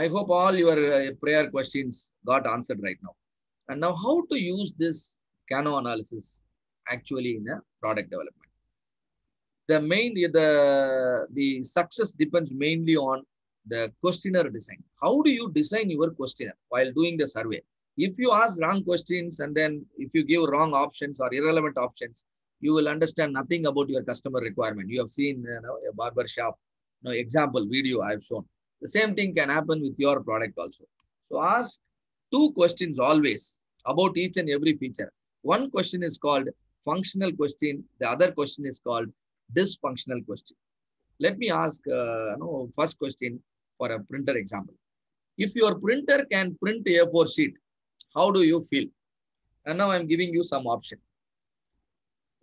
I hope all your prayer questions got answered right now. And now how to use this Kano analysis actually in a product development. The success depends mainly on the questionnaire design. How do you design your questionnaire while doing the survey? If you ask wrong questions and then if you give wrong options or irrelevant options, you will understand nothing about your customer requirement. You have seen a barber shop example video I have shown. The same thing can happen with your product also. So ask two questions always about each and every feature. One question is called functional question. The other question is called dysfunctional question. Let me ask first question for a printer example. If your printer can print A4 sheet, how do you feel? And now I'm giving you some option,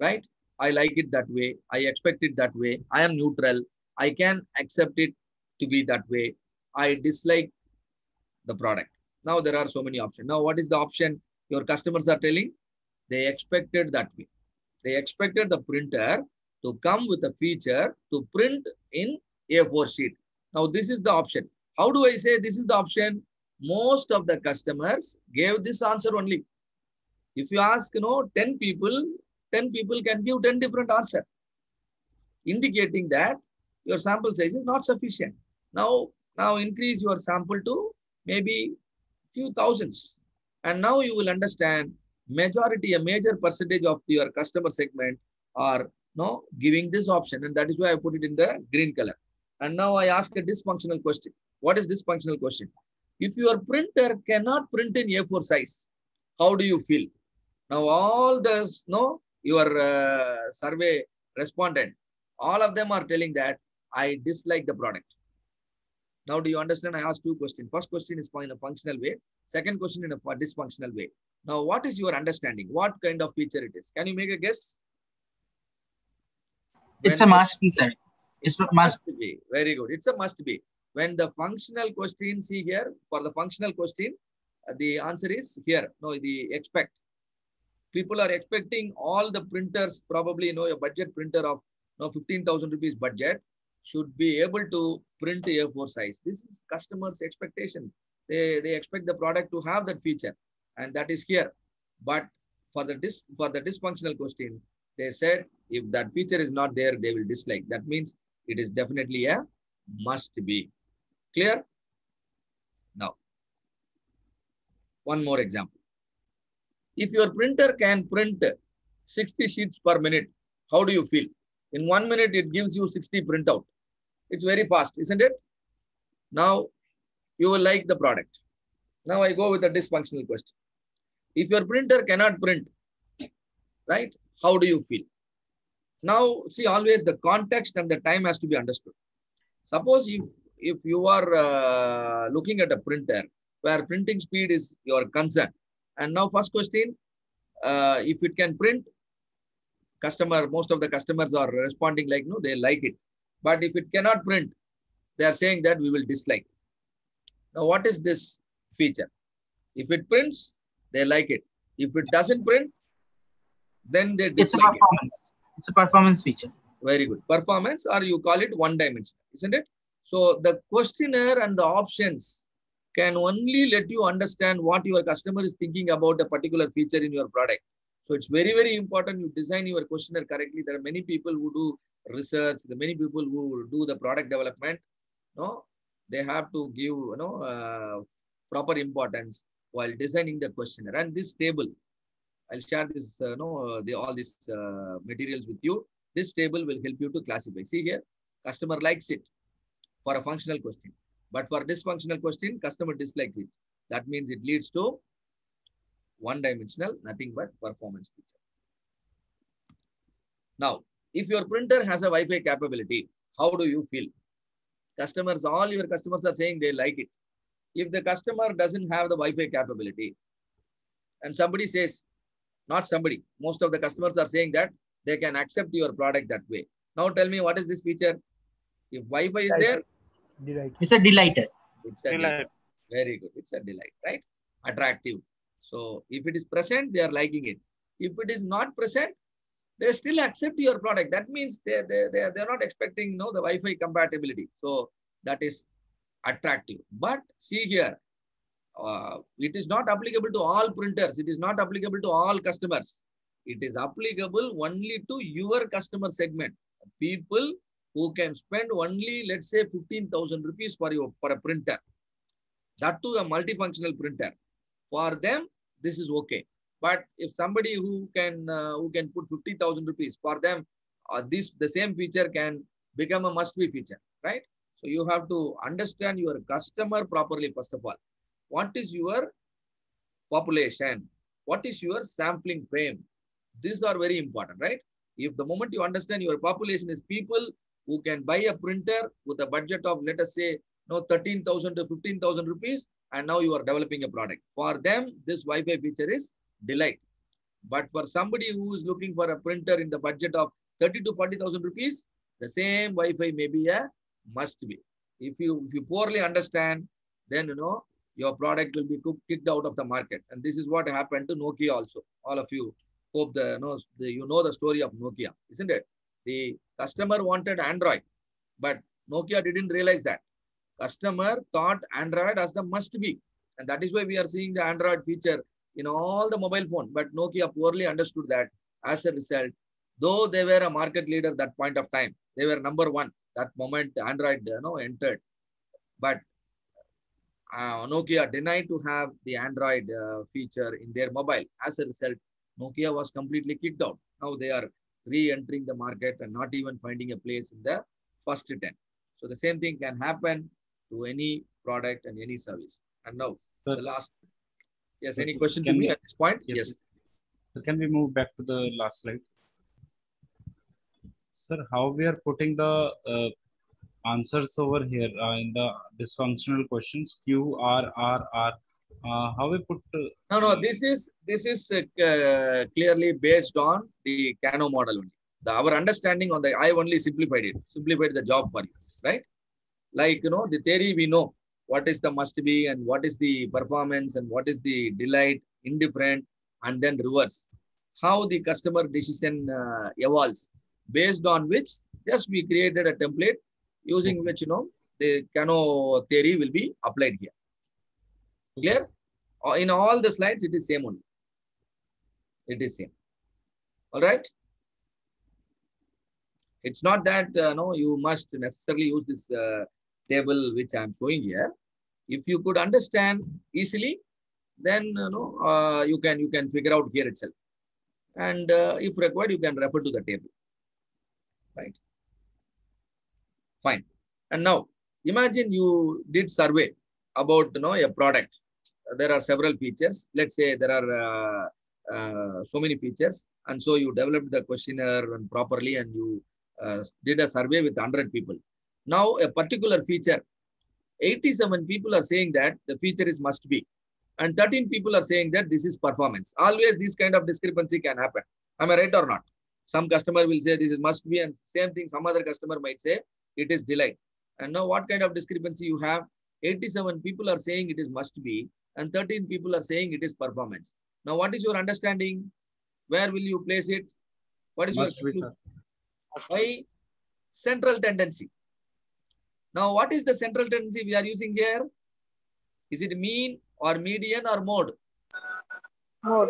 right? I like it that way. I expect it that way. I am neutral. I can accept it to be that way. I dislike the product. Now there are so many options. Now what is the option your customers are telling? They expected that way. They expected the printer to come with a feature to print in A4 sheet. Now this is the option. How do I say this is the option? Most of the customers gave this answer only. If you ask, 10 people can give 10 different answers, indicating that your sample size is not sufficient. Now increase your sample to maybe few thousands. And now you will understand a major percentage of your customer segment are giving this option. And that is why I put it in the green color. And now I ask a dysfunctional question. What is dysfunctional question? If your printer cannot print in A4 size, how do you feel? Now all this, your survey respondent, all of them are telling that I dislike the product. Now, do you understand? I asked two questions. First question is in a functional way. Second question in a dysfunctional way. Now, what is your understanding? What kind of feature it is? Can you make a guess? It's a must be, sir. It's a must be. Very good. It's a must be. When the functional question, see here, for the functional question, the answer is here. No, the expect. People are expecting all the printers, probably, a budget printer of 15,000 rupees budget should be able to print A4 size. This is customers' expectation. They expect the product to have that feature, and that is here. But for the dysfunctional question, they said if that feature is not there, they will dislike. That means it is definitely a must be. Clear? Now, one more example. If your printer can print 60 sheets per minute, how do you feel? In 1 minute, it gives you 60 printout. It's very fast, isn't it? Now, you will like the product. Now, I go with a dysfunctional question. If your printer cannot print, right, how do you feel? Now, see, always the context and the time has to be understood. Suppose if you are looking at a printer where printing speed is your concern, and now first question, if it can print, most of the customers are responding like, no, they like it. But if it cannot print, they are saying that we will dislike. Now, what is this feature? If it prints, they like it. If it doesn't print, then they dislike it. It's a performance feature. Very good. Performance, or you call it one-dimensional, isn't it? So the questionnaire and the options can only let you understand what your customer is thinking about a particular feature in your product. So it's very, very important you design your questionnaire correctly. There are many people who do research, there are many people who do the product development. They have to give proper importance while designing the questionnaire. And this table, I'll share this, all these materials with you. This table will help you to classify. See here, customer likes it for a functional question. But for dysfunctional question, customer dislikes it. That means it leads to one-dimensional, nothing but performance feature. Now, if your printer has a Wi-Fi capability, how do you feel? All your customers are saying they like it. If the customer doesn't have the Wi-Fi capability, and somebody says, not somebody, most of the customers are saying that they can accept your product that way. Now tell me, what is this feature? If Wi-Fi is there, it's a delighter. It's a delight. Very good. It's a delight, right? Attractive. So if it is present, they are liking it. If it is not present, they still accept your product. That means they're not expecting the Wi-Fi compatibility. So that is attractive. But see here, it is not applicable to all printers. It is not applicable to all customers. It is applicable only to your customer segment. People who can spend only, let's say, 15,000 rupees for a printer. That too a multifunctional printer. For them, this is okay. But if somebody who can put 50,000 rupees, for them, the same feature can become a must-be feature, right? So you have to understand your customer properly, first of all. What is your population? What is your sampling frame? These are very important, right? If the moment you understand your population is people who can buy a printer with a budget of, let us say, 13,000 to 15,000 rupees, and now you are developing a product. For them, this Wi-Fi feature is delight. But for somebody who is looking for a printer in the budget of 30 to 40,000 rupees, the same Wi-Fi may be a must be. If you poorly understand, then your product will be kicked out of the market. And this is what happened to Nokia also. All of you hope you know the story of Nokia, isn't it? The customer wanted Android, but Nokia didn't realize that. Customer thought Android as the must be. And that is why we are seeing the Android feature in all the mobile phone. But Nokia poorly understood that. As a result, though they were a market leader at that point of time, they were number one. That moment Android entered. But Nokia denied to have the Android feature in their mobile. As a result, Nokia was completely kicked out. Now they are re-entering the market and not even finding a place in the first 10. So the same thing can happen to any product and any service. And now the last. Yes, any question to me at this point? Yes. So can we move back to the last slide? Sir, how we are putting the answers over here in the dysfunctional questions, Q, R, R, R. How we put? No. This is clearly based on the Kano model only. Our understanding on I only simplified the job for you, right? Like the theory we know what is the must be and what is the performance and what is the delight, indifferent, and then reverse. How the customer decision evolves, based on which just we created a template using which the Kano theory will be applied here. Clear? In all the slides, it is same only. It is same. All right. It's not that you must necessarily use this table which I am showing here. If you could understand easily, then you can figure out here itself. And if required, you can refer to the table. Right. Fine. And now imagine you did survey about a product. There are several features. Let's say there are so many features, and so you developed the questionnaire and properly, and you did a survey with 100 people. Now a particular feature, 87 people are saying that the feature is must be, and 13 people are saying that this is performance. Always this kind of discrepancy can happen. Am I right or not? Some customer will say this is must be, and same thing some other customer might say it is delight. And now what kind of discrepancy you have? 87 people are saying it is must be, and 13 people are saying it is performance. Now what is your understanding? Where will you place it? What is must your be, sir? By central tendency. Now what is the central tendency we are using here? Is it mean or median or mode? Mode.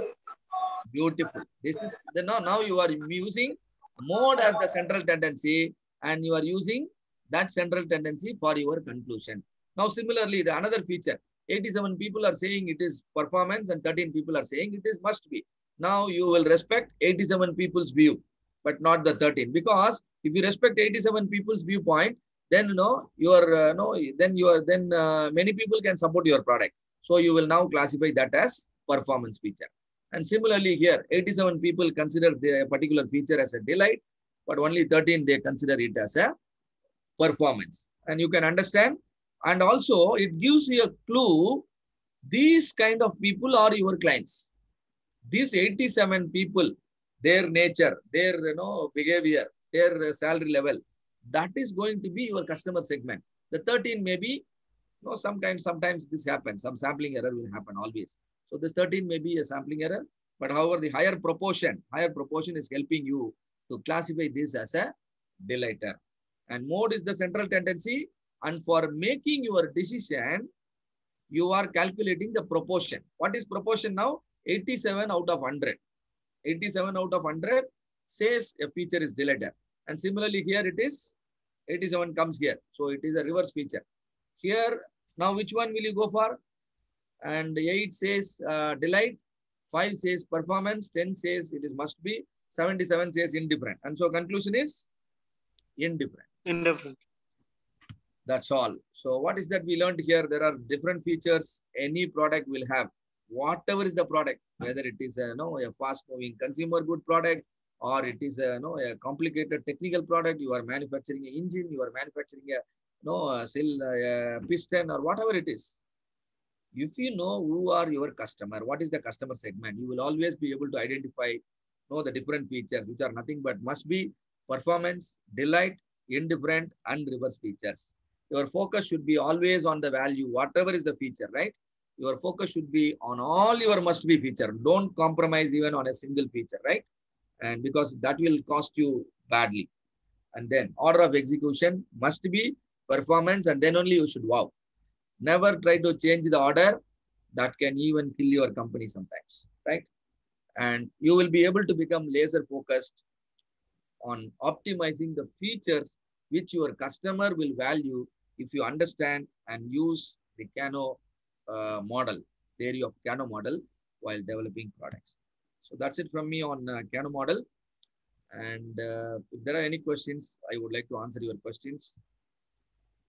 Beautiful. This is now you are using mode as the central tendency, and you are using that central tendency for your conclusion. Now similarly, the another feature, 87 people are saying it is performance and 13 people are saying it is must be. Now you will respect 87 people's view, but not the 13, because if you respect 87 people's viewpoint, then many people can support your product. So you will now classify that as performance feature. And similarly here, 87 people consider the particular feature as a delight, but only 13 they consider it as a performance. And you can understand. And also it gives you a clue. These kind of people are your clients. These 87 people, their nature, their behavior, their salary level, that is going to be your customer segment. The 13 may be, sometimes this happens. Some sampling error will happen always. So this 13 may be a sampling error, but however, the higher proportion is helping you to classify this as a delighter. And mode is the central tendency, And for making your decision, you are calculating the proportion. What is proportion now? 87 out of 100. 87 out of 100 says a feature is deleted. And similarly, here it is 87 comes here. So it is a reverse feature. Here, now which one will you go for? And 8 says delight, 5 says performance, 10 says it is must be, 77 says indifferent. And so conclusion is indifferent. Indifferent. That's all. So what is that we learned here? There are different features any product will have. Whatever is the product, whether it is a fast-moving consumer good product, or it is a complicated technical product, you are manufacturing an engine, you are manufacturing a piston, or whatever it is. If you know who are your customer, what is the customer segment, you will always be able to identify the different features, which are nothing but must be, performance, delight, indifferent, and reverse features. Your focus should be always on the value, whatever is the feature, right? Your focus should be on all your must be feature. Don't compromise even on a single feature, right? And because that will cost you badly. And then order of execution must be, performance, and then only you should wow. Never try to change the order. That can even kill your company sometimes, right? And you will be able to become laser focused on optimizing the features which your customer will value if you understand and use the Kano model, theory of Kano model while developing products. So that's it from me on Kano model. And if there are any questions, I would like to answer your questions.